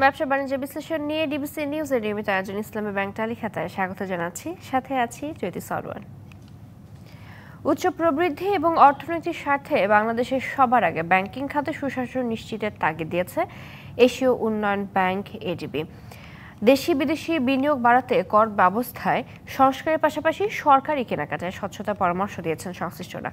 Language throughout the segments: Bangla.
ব্যবসা বাণিজ্য বিশ্লেষণ নিয়ে ডিবিসি নিউজের নিয়মিত আয়োজন ইসলামী ব্যাংক তালিখাতায় স্বাগত জানাচ্ছি। সাথে আছি জ্যোতি সরওয়ার। উচ্চ প্রবৃদ্ধি এবং অর্থনৈতিক স্বার্থে বাংলাদেশের সবার আগে ব্যাংকিং খাতে সুশাসন নিশ্চিতের তাগিদ দিয়েছে এশীয় উন্নয়ন ব্যাংক এডিবি। দেশি বিদেশি বিনিয়োগ বাড়াতে কর ব্যবস্থায় সংস্কারের পাশাপাশি সরকারি কেনাকাটায় স্বচ্ছতার পরামর্শ দিয়েছেন সংশ্লিষ্টরা।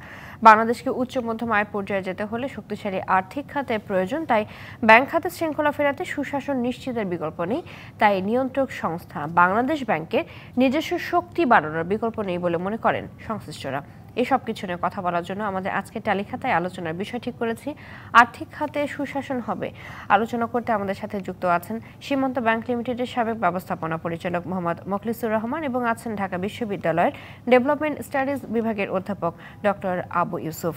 বাংলাদেশকে উচ্চ মধ্যম আয় পর্যায়ে যেতে হলে শক্তিশালী আর্থিক খাতের প্রয়োজন, তাই ব্যাংক খাতে শৃঙ্খলা ফেরাতে সুশাসন নিশ্চিতের বিকল্প নেই। তাই নিয়ন্ত্রক সংস্থা বাংলাদেশ ব্যাংকের নিজস্ব শক্তি বাড়ানোর বিকল্প নেই বলে মনে করেন সংশ্লিষ্টরা। এসব কিছু নিয়ে কথা বলার জন্য আমাদের আজকের তালিকায় আলোচনার বিষয় ঠিক করেছি আর্থিক খাতে সুশাসন হবে। আলোচনা করতে আমাদের সাথে যুক্ত আছেন সীমান্ত ব্যাংক লিমিটেডের সাবেক ব্যবস্থাপনা পরিচালক মোহাম্মদ মোখলিসুর রহমান এবং আছেন ঢাকা বিশ্ববিদ্যালয়ের ডেভেলপমেন্ট স্টাডিজ বিভাগের অধ্যাপক ডক্টর আবু ইউসুফ।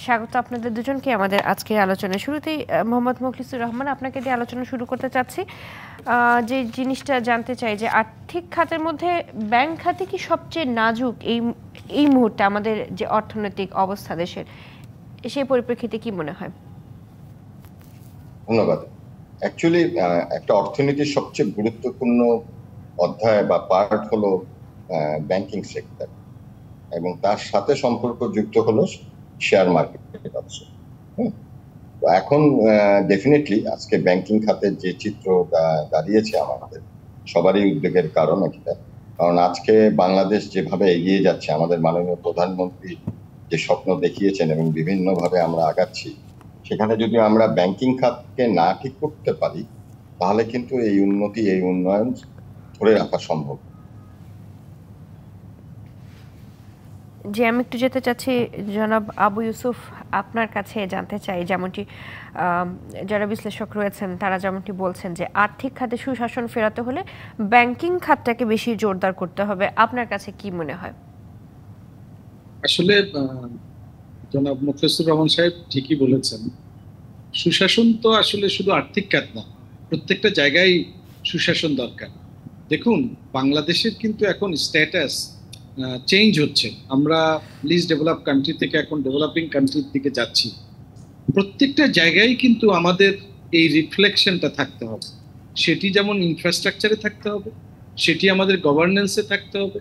স্বাগত আপনাদের দুজনকে আমাদের আজকের আলোচনায়। শুরুতেই মোহাম্মদ মোখলিসুর রহমান, আপনাকে দিয়ে আলোচনা শুরু করতে চাচ্ছি। যে জিনিসটা জানতে চাই যে আর্থিক খাতের মধ্যে ব্যাংক খাতে কি সবচেয়ে নাজুক এই মুহূর্তে আমাদের যে অর্থনৈতিক অবস্থা দেশের, সেই পরিপ্রেক্ষিতে কি মনে হয়? ধন্যবাদ। অ্যাকচুয়ালি একটা অর্থনীতির সবচেয়ে গুরুত্বপূর্ণ অধ্যায় বা পার্ট হলো ব্যাংকিং সেক্টর, এবং তার সাথে সম্পর্কযুক্ত হলো শেয়ার মার্কেট অবশ্য। এখন ডেফিনেটলি আজকে ব্যাংকিং খাতের যে চিত্র দাঁড়িয়েছে আমাদের সবারই উদ্বেগের কারণ এটা। কারণ আজকে বাংলাদেশ যেভাবে এগিয়ে যাচ্ছে, আমাদের মাননীয় প্রধানমন্ত্রী যে স্বপ্ন দেখিয়েছেন এবং বিভিন্নভাবে আমরা আগাচ্ছি, সেখানে যদি আমরা ব্যাংকিং খাতকে না ঠিক করতে পারি তাহলে কিন্তু এই উন্নতি, এই উন্নয়ন ধরে রাখা সম্ভব। যে আমি একটু যেতে চাচ্ছি জনাব আবু ইউসুফ, আপনার কাছে জানতে চাই, যেমনটি যারা বিশ্লেষক রয়েছেন তারা যেমনটি বলছেন যে আর্থিক খাতে সুশাসন ফেরাতে হলে ব্যাংকিং খাতটাকে বেশি জোরদার করতে হবে, আপনার কাছে কি মনে হয়? আসলে জনাব মোখলেসুর রহমান সাহেব ঠিকই বলেছেন। সুশাসন তো আসলে শুধু আর্থিক খাত না, প্রত্যেকটা জায়গায় সুশাসন দরকার। দেখুন, বাংলাদেশের কিন্তু এখন স্ট্যাটাস চেঞ্জ হচ্ছে। আমরা লিস্ট ডেভেলপ কান্ট্রি থেকে এখন ডেভেলপিং কান্ট্রির দিকে যাচ্ছি। প্রত্যেকটা জায়গায় কিন্তু আমাদের এই রিফ্লেকশনটা থাকতে হবে। সেটি যেমন ইনফ্রাস্ট্রাকচারে থাকতে হবে, সেটি আমাদের গভর্নেন্সে থাকতে হবে,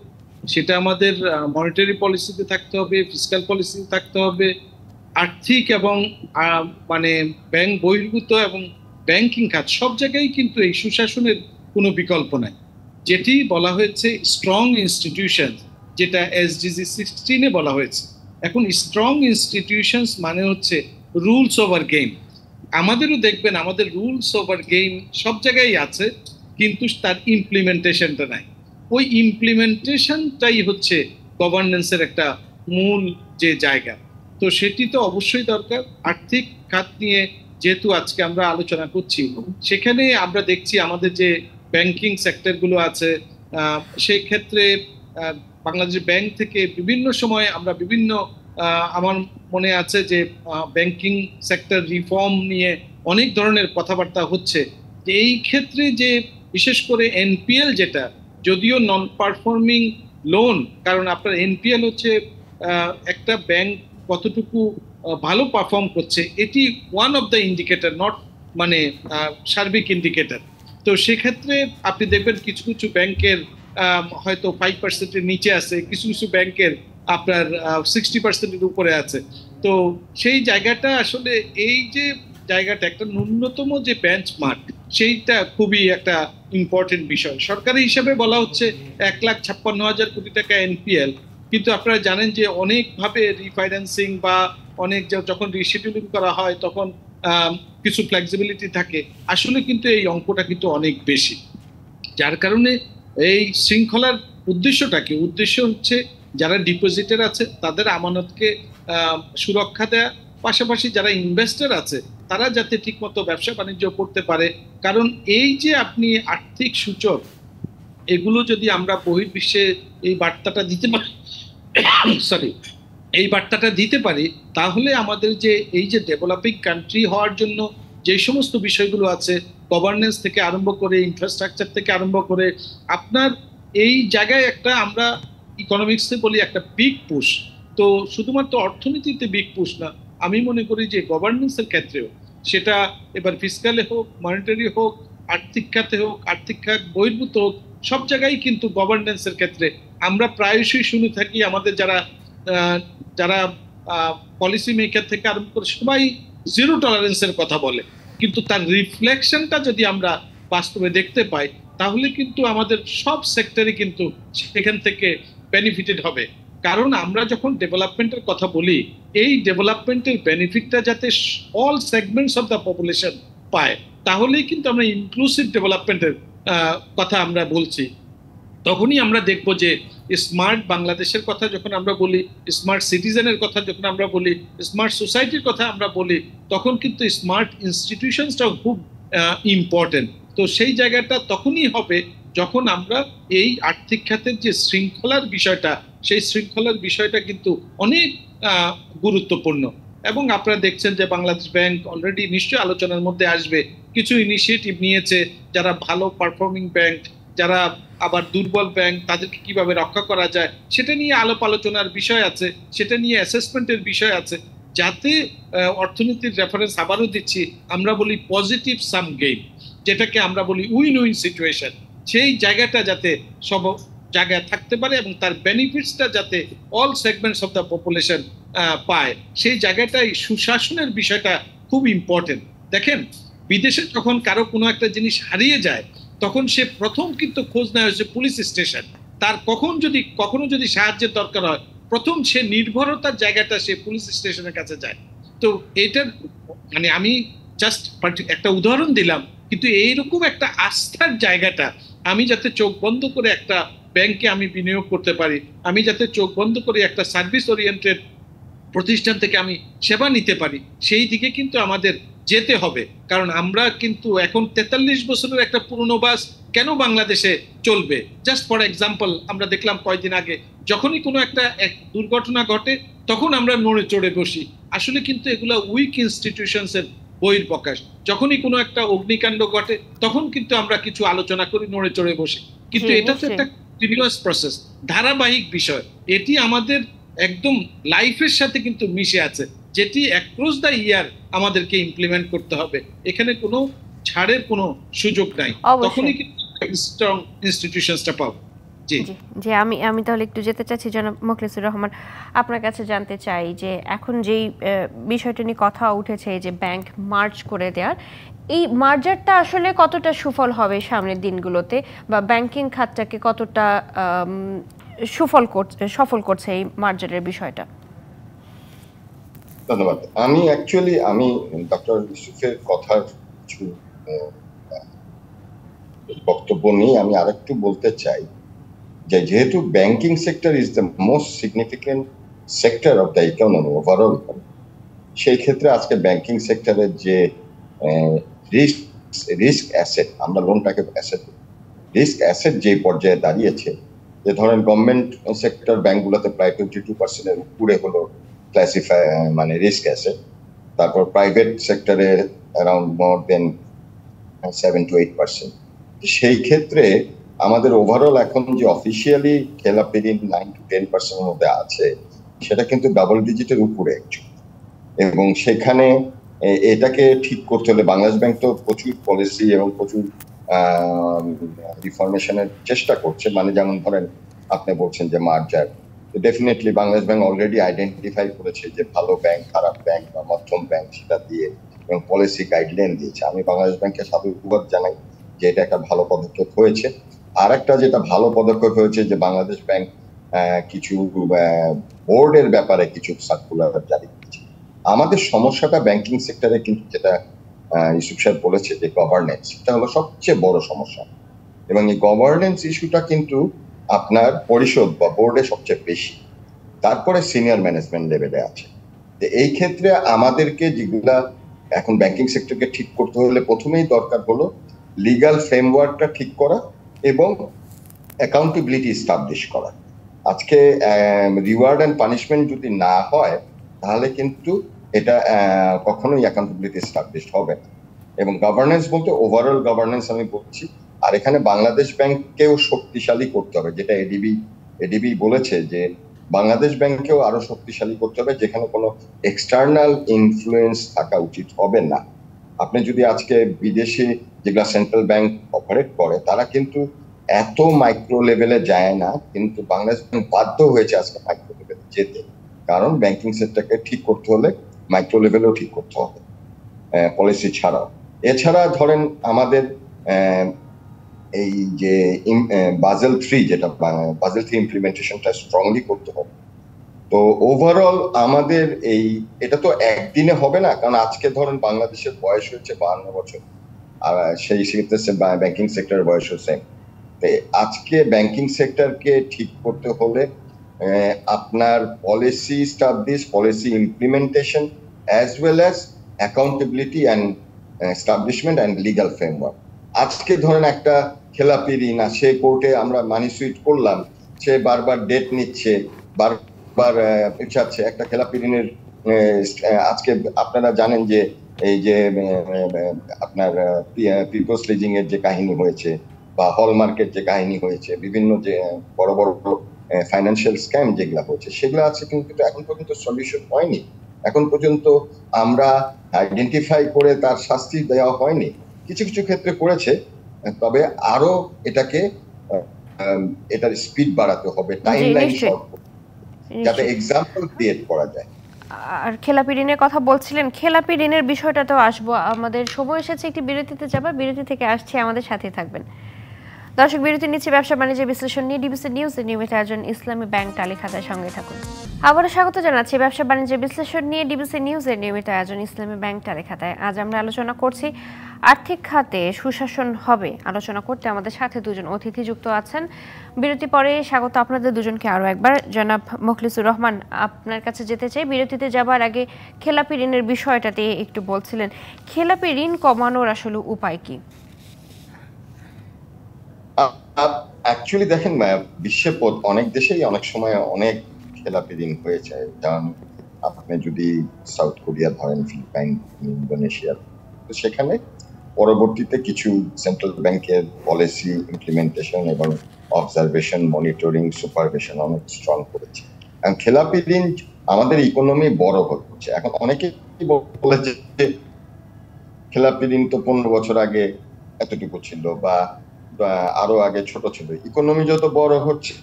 সেটা আমাদের মনিটারি পলিসিতে থাকতে হবে, ফিসক্যাল পলিসিতে থাকতে হবে, আর্থিক এবং মানে ব্যাংক বহির্ভূত এবং ব্যাংকিং খাত সব জায়গায় কিন্তু এই সুশাসনের কোনো বিকল্প নাই। যেটি বলা হয়েছে স্ট্রং ইনস্টিটিউশন, যেটা SDG 16-এ বলা হয়েছে। এখন স্ট্রং ইনস্টিটিউশনস মানে হচ্ছে রুলস ওভার গেম। আমাদেরও দেখবেন আমাদের রুলস ওভার গেম সব জায়গায় আছে, কিন্তু তার ইমপ্লিমেন্টেশনটা নাই। ওই ইমপ্লিমেন্টেশনটাই হচ্ছে গভর্নেন্সের একটা মূল যে জায়গা। তো সেটি তো অবশ্যই দরকার। আর্থিক খাত নিয়ে যেহেতু আজকে আমরা আলোচনা করছি, সেখানে আমরা দেখছি আমাদের যে ব্যাংকিং সেক্টরগুলো আছে, সেই ক্ষেত্রে বাংলাদেশ ব্যাংক থেকে বিভিন্ন সময় আমরা বিভিন্ন আমার মনে আছে যে ব্যাংকিং সেক্টর রিফর্ম নিয়ে অনেক ধরনের কথাবার্তা হচ্ছে। যে এই ক্ষেত্রে যে বিশেষ করে NPL, যেটা যদিও নন পারফর্মিং লোন, কারণ আপনার NPL হচ্ছে একটা ব্যাংক কতটুকু ভালো পারফর্ম করছে, এটি one of the indicator, not মানে সার্বিক ইন্ডিকেটর। তো সেক্ষেত্রে আপনি দেখবেন কিছু কিছু ব্যাংকের হয়তো 5%-এর নিচে আছে, কিছু কিছু ব্যাংকের আপনার 60%-এর উপরে আছে। তো সেই জায়গাটা আসলে এই যে জায়গাটা একটা ন্যূনতম যে বেঞ্চমার্ক, সেইটা খুবই একটা ইম্পর্টেন্ট বিষয়। সরকারি হিসাবে বলা হচ্ছে 1,56,000 কোটি টাকা NPL, কিন্তু আপনারা জানেন যে অনেকভাবে রিফাইন্যান্সিং বা অনেক যখন রিশিডিউলিং করা হয় তখন কিছু ফ্লেক্সিবিলিটি থাকে। আসলে কিন্তু এই অঙ্কটা কিন্তু অনেক বেশি, যার কারণে এই শৃঙ্খলার উদ্দেশ্যটা কি? উদ্দেশ্য হচ্ছে যারা ডিপোজিটার আছে তাদের আমানতকে সুরক্ষা দেয়া, পাশাপাশি যারা ইনভেস্টর আছে তারা যাতে ঠিকমতো ব্যবসা বাণিজ্য করতে পারে। কারণ এই যে আপনি আর্থিক সূচক, এগুলো যদি আমরা বহির্বিশ্বে এই বার্তাটা দিতে পারি এই বার্তাটা দিতে পারি, তাহলে আমাদের যে এই যে ডেভেলপিং কান্ট্রি হওয়ার জন্য যে সমস্ত বিষয়গুলো আছে, গভর্নেন্স থেকে আরম্ভ করে ইনফ্রাস্ট্রাকচার থেকে আরম্ভ করে, আপনার এই জায়গায় একটা আমরা ইকোনমিক্সে বলি একটা বিগ পুশ। তো শুধুমাত্র অর্থনীতিতে বিগ পুশ না, আমি মনে করি যে গভর্নেন্সের ক্ষেত্রেও সেটা এবার ফিসকালে হোক, মনিটারি হোক, আর্থিক খাতে হোক, আর্থিক খাত বহির্ভূত হোক, সব জায়গায় কিন্তু গভর্নেন্সের ক্ষেত্রে আমরা প্রায়শই শুনে থাকি আমাদের যারা যারা পলিসি মেকার থেকে আরম্ভ করে সবাই জিরো টলারেন্সের কথা বলে, কিন্তু তার রিফ্লেকশনটা যদি আমরা বাস্তবে দেখতে পাই তাহলে কিন্তু আমাদের সব সেক্টরে কিন্তু সেখান থেকে বেনিফিটেড হবে। কারণ আমরা যখন ডেভেলপমেন্টের কথা বলি, এই ডেভেলপমেন্টের বেনিফিটটা যাতে all segments of the population পায়, তাহলেই কিন্তু আমরা ইনক্লুসিভ ডেভেলপমেন্টের কথা আমরা বলছি। তখনই আমরা দেখব যে স্মার্ট বাংলাদেশের কথা যখন আমরা বলি, স্মার্ট সিটিজেনের কথা যখন আমরা বলি, স্মার্ট সোসাইটির কথা আমরা বলি, তখন কিন্তু স্মার্ট ইনস্টিটিউশনসটাও খুব ইম্পর্টেন্ট। তো সেই জায়গাটা তখনই হবে যখন আমরা এই আর্থিক খাতের যে শৃঙ্খলার বিষয়টা, সেই শৃঙ্খলার বিষয়টা কিন্তু অনেক গুরুত্বপূর্ণ। এবং আপনারা দেখছেন যে বাংলাদেশ ব্যাংক অলরেডি নিশ্চয়ই আলোচনার মধ্যে আসবে, কিছু ইনিশিয়েটিভ নিয়েছে, যারা ভালো পারফর্মিং ব্যাংক, যারা আবার দুর্বল ব্যাংক, তাদেরকে কিভাবে রক্ষা করা যায় সেটা নিয়ে আলাপ আলোচনার বিষয় আছে, সেটা নিয়ে অ্যাসেসমেন্টের বিষয় আছে, যাতে অর্থনীতির রেফারেন্স আবারও দিচ্ছি, আমরা বলি পজিটিভ সাম গেইন, যেটাকে আমরা বলি উইন উইন সিচুয়েশন, সেই জায়গাটা যাতে সব জায়গায় থাকতে পারে এবং তার বেনিফিটসটা যাতে all segments of the population পায়, সেই জায়গাটাই সুশাসনের বিষয়টা খুব ইম্পর্টেন্ট। দেখেন, বিদেশে যখন কারো কোনো একটা জিনিস হারিয়ে যায় তখন সে প্রথম কিন্তু খোঁজ নেয় হচ্ছে পুলিশ স্টেশন। তার কখনো যদি সাহায্যের দরকার হয়, প্রথম সে নির্ভরতার জায়গাটা সে পুলিশ স্টেশনের কাছে যায়। তো এটার মানে আমি জাস্ট একটা উদাহরণ দিলাম, কিন্তু এইরকম একটা আস্থার জায়গাটা আমি যাতে চোখ বন্ধ করে একটা ব্যাংকে আমি বিনিয়োগ করতে পারি, আমি যাতে চোখ বন্ধ করে একটা সার্ভিস ওরিয়েন্টেড প্রতিষ্ঠান থেকে আমি সেবা নিতে পারি, সেই দিকে কিন্তু আমাদের যেতে হবে। কারণ আমরা কিন্তু এখন 43 বছরের একটা পুরনো বাস কেন বাংলাদেশে চলবে? জাস্ট ফর এক্সাম্পল, আমরা দেখলাম কয়েকদিন আগে যখনই কোনো একটা দুর্ঘটনা ঘটে তখন আমরা নড়ে চড়ে বসি। আসলে কিন্তু এগুলো উইক ইনস্টিটিউশনস এর বহিঃপ্রকাশ। যখনই কোনো একটা অগ্নিকাণ্ড ঘটে তখন কিন্তু আমরা কিছু আলোচনা করি, নড়ে চড়ে বসি, কিন্তু এটা তো একটা কন্টিনিউয়াস প্রসেস, ধারাবাহিক বিষয়। এটি আমাদের একদম লাইফের সাথে কিন্তু মিশে আছে, যেটি অ্যাক্রস দ্য ইয়ার আমাদেরকে ইমপ্লিমেন্ট করতে হবে। এখানে কোনো ছাড়ের কোনো সুযোগ নাই, তখনই কিন্তু স্ট্রং ইনস্টিটিউশনসটা পাবো। জি জি, আমি তাহলে একটু যেতে চাচ্ছি জনাব মোখলেছুর রহমান, আপনার কাছে জানতে চাই যে এখন যেই বিষয়টা নিয়ে কথা উঠেছে যে ব্যাংক মার্জ করে দেওয়ার, এই মার্জারটা আসলে কতটা সুফল হবে সামনের দিনগুলোতে, বা ব্যাংকিং খাতটাকে কতটা সফল করছে এই মার্জারের বিষয়টা? ধন্যবাদ। আমি ডক্টর ইউসুফের কথার কিছু বক্তব্য নিয়ে আমি আরেকটু বলতে চাই যে যেহেতু banking sector is the most significant sector of the economy overall, সেই ক্ষেত্রে আজকে ব্যাংকিং সেক্টরের যে রিস্ক অ্যাসেট, আমরা লোনটাকে অ্যাসেট, রিস্ক অ্যাসেট যে পর্যায়ে দাঁড়িয়েছে, যে ধরেন গভর্নমেন্ট সেক্টর ব্যাংকগুলোতে প্রায় 22% উপরে হলো ক্লাসিফাই মানে রিস্ক অ্যাসেট, তারপর প্রাইভেট সেক্টরে অ্যারাউন্ড মোর দেন 7 to 8%। সেই ক্ষেত্রে আমাদের ওভারঅল এখন যে অফিসিয়ালি খেলাপির 9 to 10% মধ্যে আছে, সেটা কিন্তু ডাবল ডিজিটের উপরে এবং সেখানে এটাকে ঠিক করতে হলে বাংলাদেশ ব্যাংক তো প্রচুর পলিসি এবং প্রচুর রিফরমেশনের চেষ্টা করছে। মানে যেমন ধরেন আপনি বলছেন যে merger, definitely Bangladesh Bank already identify করেছে যে ভালো ব্যাংক, খারাপ ব্যাংক বা মধ্যম ব্যাংক, সেটা দিয়ে এবং পলিসি গাইডলাইন দিয়েছে। আমি বাংলাদেশ ব্যাংকের সাধুবাদ জানাই যে এটা একটা ভালো পদক্ষেপ হয়েছে। আর একটা যেটা ভালো পদক্ষেপ হয়েছে যে বাংলাদেশ ব্যাংক কিছু বোর্ডের ব্যাপারে কিছু সার্কুলার জারি করেছে। আমাদের সমস্যাটা ব্যাংকিং সেক্টরে কিন্তু যেটা ইউসুফ সাহেব বলেছে যে গভর্নেন্স, এটা হলো সবচেয়ে বড় সমস্যা, এবং এই গভর্নেন্স ইস্যুটা কিন্তু আপনার পরিষদ বা বোর্ডে সবচেয়ে বেশি, তারপরে সিনিয়র ম্যানেজমেন্ট লেভেলে আছে। এই ক্ষেত্রে আমাদেরকে যেগুলা এখন ব্যাংকিং সেক্টরকে ঠিক করতে হলে প্রথমেই দরকার হলো লিগাল ফ্রেমওয়ার্কটা ঠিক করা এবং অ্যাকাউন্টেবিলিটি এস্টাবলিশ করা। আজকে রিওয়ার্ড অ্যান্ড পানিশমেন্ট যদি না হয় তাহলে কিন্তু এটা কখনোই অ্যাকাউন্টেবিলিটি এস্টাবলিশ হবে না। এবং গভর্নেন্স বলতে ওভারঅল গভর্নেন্স আমি বলছি। আর এখানে বাংলাদেশ ব্যাংককেও শক্তিশালী করতে হবে, যেটা এডিবি বলেছে যে বাংলাদেশ ব্যাংককেও আরো শক্তিশালী করতে হবে, যেখানে কোনো এক্সটার্নাল ইনফ্লুয়েন্স থাকা উচিত হবে না। আপনি যদি আজকে বিদেশি যেগুলা সেন্ট্রাল ব্যাংক অপারেট করে তারা কিন্তু এত মাইক্রো লেভেলে যায় না, কিন্তু বাংলাদেশ ব্যাংক বাধ্য হয়েছে আজকে মাইক্রো লেভেলে যেতে, কারণ ব্যাংকিং সেক্টরকে ঠিক করতে হলে মাইক্রো লেভেলেও ঠিক করতে হবে পলিসি ছাড়াও। এছাড়া ধরেন আমাদের এই যে বাজেল 3 যেটা বাজেল 3 ইমপ্লিমেন্টেশনটা স্ট্রংলি করতে হবে। তো ওভারঅল আমাদের এটা তো একদিনে হবে না, কারণ আজকে ধরেন বাংলাদেশের বয়স হচ্ছে 52 বছর, আর সেই ক্ষেত্রে ব্যাংকিং সেক্টরের বয়স হচ্ছে। আজকে ব্যাংকিং সেক্টরকে ঠিক করতে হলে আপনার policy establish, policy implementation as well as accountability and establishment and legal framework. আজকে ধরেন একটা খেলাপি ঋণ সে কোর্টে আমরা মানি সুইট করলাম, সে বারবার ডেট নিচ্ছে, বারবার পিছাচ্ছে। একটা খেলাপি ঋণের আজকে আপনারা জানেন যে এই যে আপনার পিপলস লিজিং এর যে কাহিনী হয়েছে বা হলমার্কের যে কাহিনী হয়েছে, বিভিন্ন যে বড় বড় ফাইন্যান্সিয়াল স্ক্যাম যেগুলা হচ্ছে, সেগুলো আছে কিন্তু এখন পর্যন্ত সলিউশন হয়নি। এখন পর্যন্ত আমরা আইডেন্টিফাই করে তার শাস্তি দেওয়া হয়নি। কিছু কিছু ক্ষেত্রে করেছে, তবে আরো এটার স্পিড বাড়াতে হবে, টাইমলাইন শর্ট যাতে এক্সাম্পল ক্রিয়েট করা যায়। আর খেলাপি ঋণের কথা বলছিলেন, খেলাপি ঋণের বিষয়টাতেও আসবো। আমাদের সময় এসেছে একটি বিরতিতে যাবার, বিরতি থেকে আসছে, আমাদের সাথে থাকবেন। দর্শক, বিরতি নিচ্ছে ব্যবসা বাণিজ্যের বিশ্লেষণ নিয়ে ডিবিসি নিউজের নিয়মিত আয়োজন ইসলামী ব্যাংক টালি খাতার সঙ্গে থাকুন। আবারও স্বাগত জানাচ্ছি ব্যবসা বাণিজ্যের বিশ্লেষণ নিয়ে ডিবিসি নিউজের নিয়মিত আয়োজন ইসলামী ব্যাংক টালি খাতায়। আজ আমরা আলোচনা করছি আর্থিক খাতে সুশাসন হবে। আলোচনা করতে আমাদের সাথে দুজন অতিথি যুক্ত আছেন। বিরতি পরে স্বাগত আপনাদের দুজনকে আরও একবার। জনাব মুখলিসুর রহমান, আপনার কাছে যেতে চাই। বিরতিতে যাবার আগে খেলাপি ঋণের বিষয়টাতে একটু বলছিলেন, খেলাপি ঋণ কমানোর আসলে উপায় কি? অ্যাকচুয়ালি দেখেন, বিশ্বের অনেক দেশেই অনেক সময় অনেক খেলাপি ঋণ হয়েছে। যেমন আপনি যদি সাউথ কোরিয়া ধরেন, ফিলিপাইন, ইন্দোনেশিয়া, তো সেখানে পরবর্তীতে কিছু সেন্ট্রাল ব্যাংকের পলিসি ইমপ্লিমেন্টেশন এবং অবজারভেশন, মনিটরিং, সুপারভিশন অনেক স্ট্রং করেছে। খেলাপি ঋণ আমাদের ইকোনমি বড় হচ্ছে। এখন অনেকেই বলেছে যে খেলাপি ঋণ তো 15 বছর আগে এতটুকু ছিল বা আরো আগে ছোট ছিল। ইকোনমি যত বড় হচ্ছে,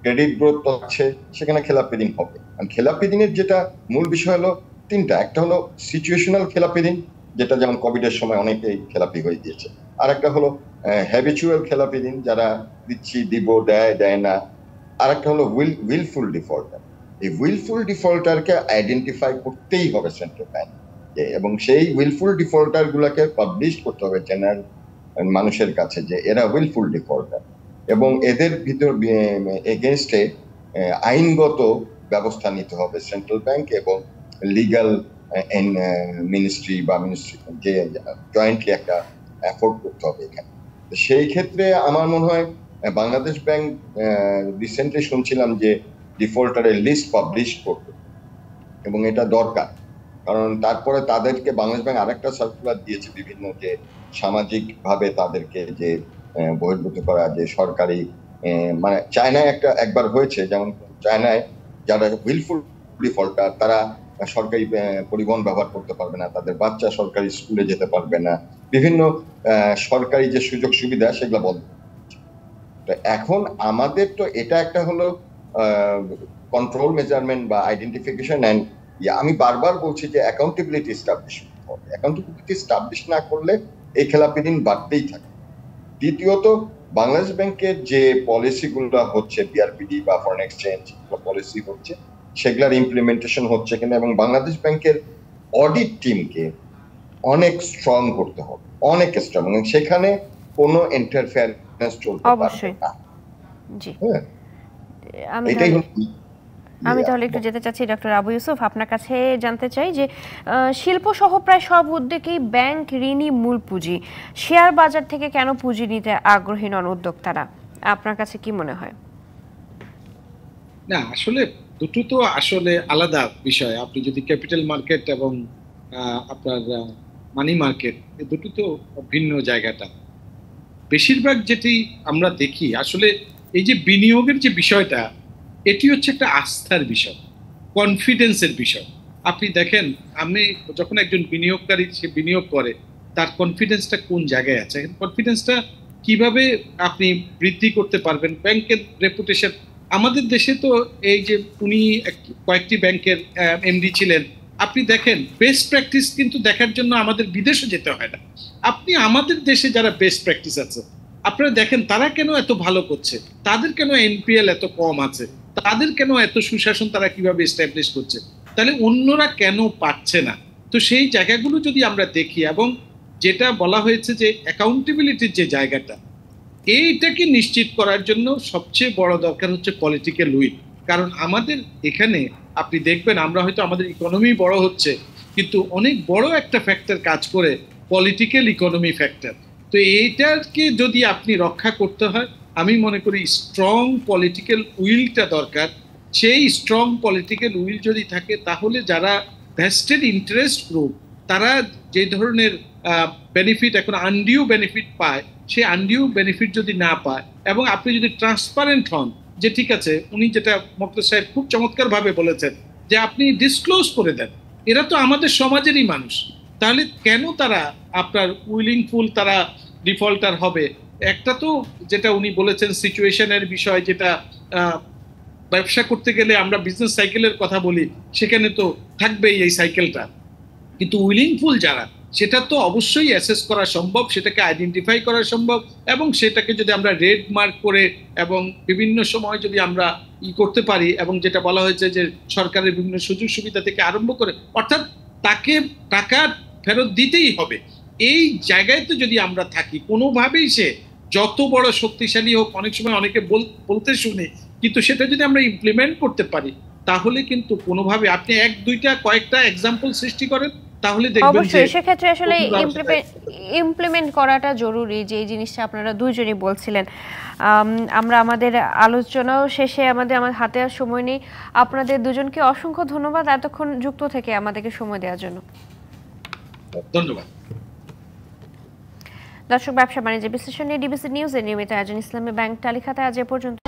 ক্রেডিট গ্রোথ আছে, সেখানে খেলাপি ঋণ হবে। খেলাপি ঋণের যেটা মূল বিষয় হলো তিনটা। একটা হলো সিচুয়েশনাল খেলাপি ঋণ, যেটা যেমন কোভিড এর সময় অনেকেই খেলাপি হয়ে গিয়েছে। আর একটা হলো হ্যাবিচুয়াল খেলাপি ঋণ, যারা দিচ্ছি দিব, দেয় না। আর একটা হলো উইলফুল ডিফল্টার। এই উইলফুল ডিফল্টারকে আইডেন্টিফাই করতেই হবে সেন্ট্রাল ব্যাংক, এবং সেই উইলফুল ডিফল্টার গুলাকে পাবলিশ করতে হবে জেনারেল মানুষের কাছে যে এরা উইলফুল ডিফল্টার, এবং এদের ভিতর এগেনস্টে আইনগত ব্যবস্থা নিতে হবে সেন্ট্রাল ব্যাংক এবং লিগ্যাল মিনিস্ট্রি বা মিনিস্ট্রি যে জয়েন্টলি একটা এফোর্ট করতে হবে এখানে। সেই ক্ষেত্রে আমার মনে হয় বাংলাদেশ ব্যাংক রিসেন্টলি শুনছিলাম যে ডিফল্টারের লিস্ট পাবলিশ করবে, এবং এটা দরকার। কারণ তারপরে তাদেরকে বাংলাদেশ ব্যাংক আরেকটা সার্কুলার দিয়েছে বিভিন্ন যে সামাজিক ভাবে তাদেরকে যে বহির্ভূত করা, যে সরকারি মানে চায়নায় একবার হয়েছে, যেমন চায়নায় যারা উইলফুল ডিফল্টার তারা সরকারি পরিবহন ব্যবহার করতে পারবে না, তাদের বাচ্চা সরকারি স্কুলে যেতে পারবে না, বিভিন্ন সরকারি যে সুযোগ সুবিধা সেগুলো বন্ধ। তো এখন আমাদের তো এটা একটা হলো কন্ট্রোল মেজারমেন্ট বা আইডেন্টিফিকেশন অ্যান্ড আমি বারবার বলছি যে অ্যাকাউন্টেবিলিটি এস্টাবলিশ করতে হবে। অ্যাকাউন্টেবিলিটি এস্টাবলিশ না করলে এই খেলাপি ঋণ বাড়তেই থাকে। দ্বিতীয়ত, বাংলাদেশ ব্যাংকের যে পলিসিগুলো হচ্ছে, বিআরপিডি বা ফরেন এক্সচেঞ্জ পলিসি হচ্ছে, সেগুলার ইমপ্লিমেন্টেশন হচ্ছে কিনা, এবং বাংলাদেশ ব্যাংকের অডিট টিমকে অনেক স্ট্রং করতে হবে, অনেক স্ট্রং, এবং সেখানে কোনো ইন্টারফেয়ারেন্স চলতে পারবে না। জি, এটাই আমি তাহলে একটু যেতে চাচ্ছি ডক্টর আবু ইউসুফ, আপনার কাছে জানতে চাই যে শিল্প সহ প্রায় সব উদ্যোগেই ব্যাংক ঋণই মূল পুঁজি। শেয়ার বাজার থেকে কেন পুঁজি নিতে আগ্রহী নন উদ্যোক্তারা? আপনার কাছে কি মনে হয়? না, আসলে দুটো তো আসলে আলাদা বিষয়। আপনি যদি ক্যাপিটাল মার্কেট এবং আপনার মানি মার্কেট, এই দুটো তো ভিন্ন জায়গাটা। বেশিরভাগ যেটি আমরা দেখি আসলে এই যে বিনিয়োগের যে বিষয়টা, এটি হচ্ছে একটা আস্থার বিষয়, কনফিডেন্সের বিষয়। আপনি দেখেন, আমি যখন একজন বিনিয়োগকারী সে বিনিয়োগ করে, তার কনফিডেন্সটা কোন জায়গায় আছে, কনফিডেন্সটা কিভাবে আপনি বৃদ্ধি করতে পারবেন। ব্যাংকের রেপুটেশন আমাদের দেশে তো, এই যে উনি কয়েকটি ব্যাংকের এমডি ছিলেন, আপনি দেখেন বেস্ট প্র্যাকটিস কিন্তু দেখার জন্য আমাদের বিদেশে যেতে হয় না। আপনি আমাদের দেশে যারা বেস্ট প্র্যাকটিস আছে আপনারা দেখেন, তারা কেন এত ভালো করছে, তাদের কেন এনপিএল এত কম আছে, তাদের কেন এত সুশাসন তারা কিভাবে এস্টাবলিশ করছে, তাহলে অন্যরা কেন পারছে না। তো সেই জায়গাগুলো যদি আমরা দেখি, এবং যেটা বলা হয়েছে যে অ্যাকাউন্টেবিলিটির যে জায়গাটা, এইটাকে নিশ্চিত করার জন্য সবচেয়ে বড় দরকার হচ্ছে পলিটিক্যাল উইল। কারণ আমাদের এখানে আপনি দেখবেন, আমরা হয়তো আমাদের ইকোনমি বড় হচ্ছে, কিন্তু অনেক বড় একটা ফ্যাক্টর কাজ করে পলিটিক্যাল ইকোনমি ফ্যাক্টর। তো এইটাকে যদি আপনি রক্ষা করতে হয়, আমি মনে করি স্ট্রং পলিটিক্যাল উইলটা দরকার। সেই স্ট্রং পলিটিক্যাল উইল যদি থাকে, তাহলে যারা ভেস্টেড ইন্টারেস্ট গ্রুপ, তারা যে ধরনের বেনিফিট এখন আনডিউ বেনিফিট পায়, সে আনডিউ বেনিফিট যদি না পায়, এবং আপনি যদি ট্রান্সপারেন্ট হন, যে ঠিক আছে, উনি যেটা মোক্তার সাহেব খুব চমৎকার ভাবে বলেছেন, যে আপনি ডিসক্লোজ করে দেন, এরা তো আমাদের সমাজেরই মানুষ, তাহলে কেন তারা আপনার উইলিংফুল তারা ডিফল্টার হবে। একটা তো যেটা উনি বলেছেন সিচুয়েশনের বিষয়, যেটা ব্যবসা করতে গেলে আমরা বিজনেস সাইকেলের কথা বলি, সেখানে তো থাকবেই এই সাইকেলটা, কিন্তু উইলিংফুল যারা, সেটা তো অবশ্যই অ্যাসেস করা সম্ভব, সেটাকে আইডেন্টিফাই করা সম্ভব, এবং সেটাকে যদি আমরা রেড মার্ক করে এবং বিভিন্ন সময় যদি আমরা করতে পারি, এবং যেটা বলা হয়েছে যে সরকারের বিভিন্ন সুযোগ সুবিধা থেকে আরম্ভ করে, অর্থাৎ তাকে টাকা ফেরত দিতেই হবে, এই জায়গায় তো যদি আমরা থাকি, কোনোভাবেই সে যত বড় শক্তিশালী হোক, অনেক সময় অনেকে বলতে শুনি, কিন্তু সেটা যদি আমরা ইমপ্লিমেন্ট করতে পারি, তাহলে কিন্তু কোনোভাবে আপনি এক দুইটা কয়েকটা এক্সাম্পল সৃষ্টি করেন, তাহলে দেখবেন যে অবশ্যই সেক্ষেত্রে আসলে ইমপ্লিমেন্ট করাটা জরুরি, যে এই জিনিসটা আপনারা দুইজনই বলছিলেন। আমরা আমাদের আলোচনাও শেষে আমাদের হাতে আর সময় নেই। আপনাদের দুজনকে অসংখ্য ধন্যবাদ এতক্ষণ যুক্ত থেকে আমাদেরকে সময় দেওয়ার জন্য। ধন্যবাদ। দর্শক, ব্যবসা বাণিজ্য বিশ্লেষণ নিয়ে ডিবিসি নিউজের নিয়মিত আয়োজন ইসলামী ব্যাংক টালিখাতে আজ এ পর্যন্ত।